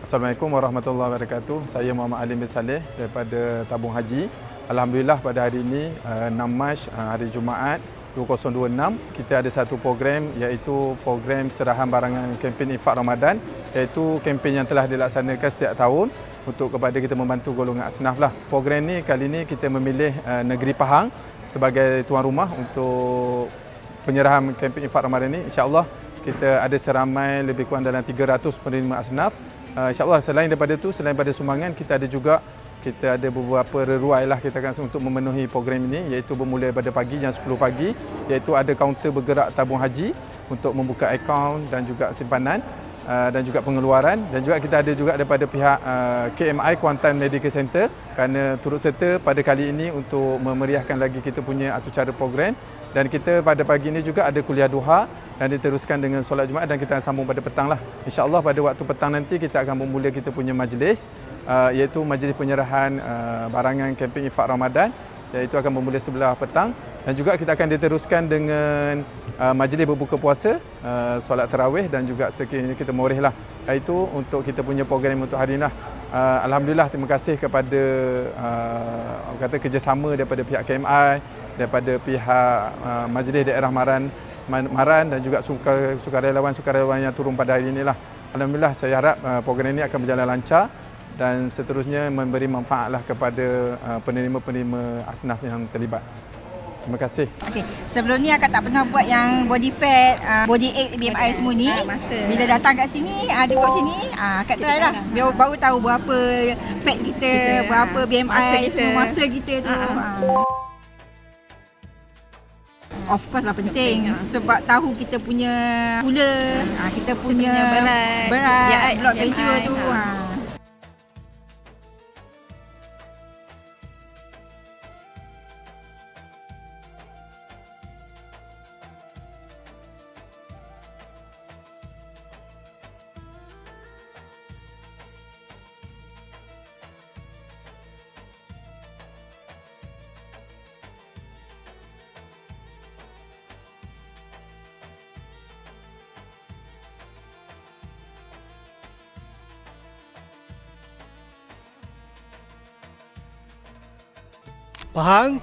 Assalamualaikum warahmatullahi wabarakatuh. Saya Muhammad Alim bin Saleh daripada Tabung Haji. Alhamdulillah pada hari ini 6 Mac hari Jumaat 2026 kita ada satu program iaitu program serahan barangan kempen infak Ramadan, iaitu kempen yang telah dilaksanakan setiap tahun untuk kepada kita membantu golongan asnaf lah. Program ni kali ini kita memilih negeri Pahang sebagai tuan rumah untuk penyerahan kempen infak Ramadan ini. InsyaAllah kita ada seramai lebih kurang dalam 300 penerima asnaf. InsyaAllah selain daripada itu, selain daripada sumbangan, kita ada beberapa reruai lah kita akan untuk memenuhi program ini, iaitu bermula pada pagi jam 10 pagi, iaitu ada kaunter bergerak tabung haji untuk membuka akaun dan juga simpanan dan juga pengeluaran, dan juga kita ada juga daripada pihak KMI Kuantan Medical Center kerana turut serta pada kali ini untuk memeriahkan lagi kita punya acara program. Dan kita pada pagi ini juga ada kuliah duha dan diteruskan dengan solat Jumaat, dan kita akan sambung pada petang lah. InsyaAllah pada waktu petang nanti kita akan bermula kita punya majlis, iaitu majlis penyerahan barangan kempen infak Ramadan, iaitu akan bermula sebelah petang, dan juga kita akan diteruskan dengan majlis berbuka puasa, solat tarawih dan juga sekiranya kita moreh lah. Itu untuk kita punya program untuk hari ini lah. Alhamdulillah, terima kasih kepada kerjasama daripada pihak KMI, daripada pihak Majlis Daerah Maran dan juga sukarelawan yang turun pada hari inilah. Alhamdulillah, saya harap program ini akan berjalan lancar dan seterusnya memberi manfaatlah kepada penerima-penerima asnaf yang terlibat. Terima kasih. Okey, sebelum ni akak tak pernah buat yang body fat, body ache, BMI semua ni. Bila datang kat sini, dia buat sini, akak try lah. Biar baru tahu berapa fat kita, berapa BMI, masa kita tu. Of course lah penting, sebab tahu kita punya gula, kita punya berat, blood pressure tu. Pahang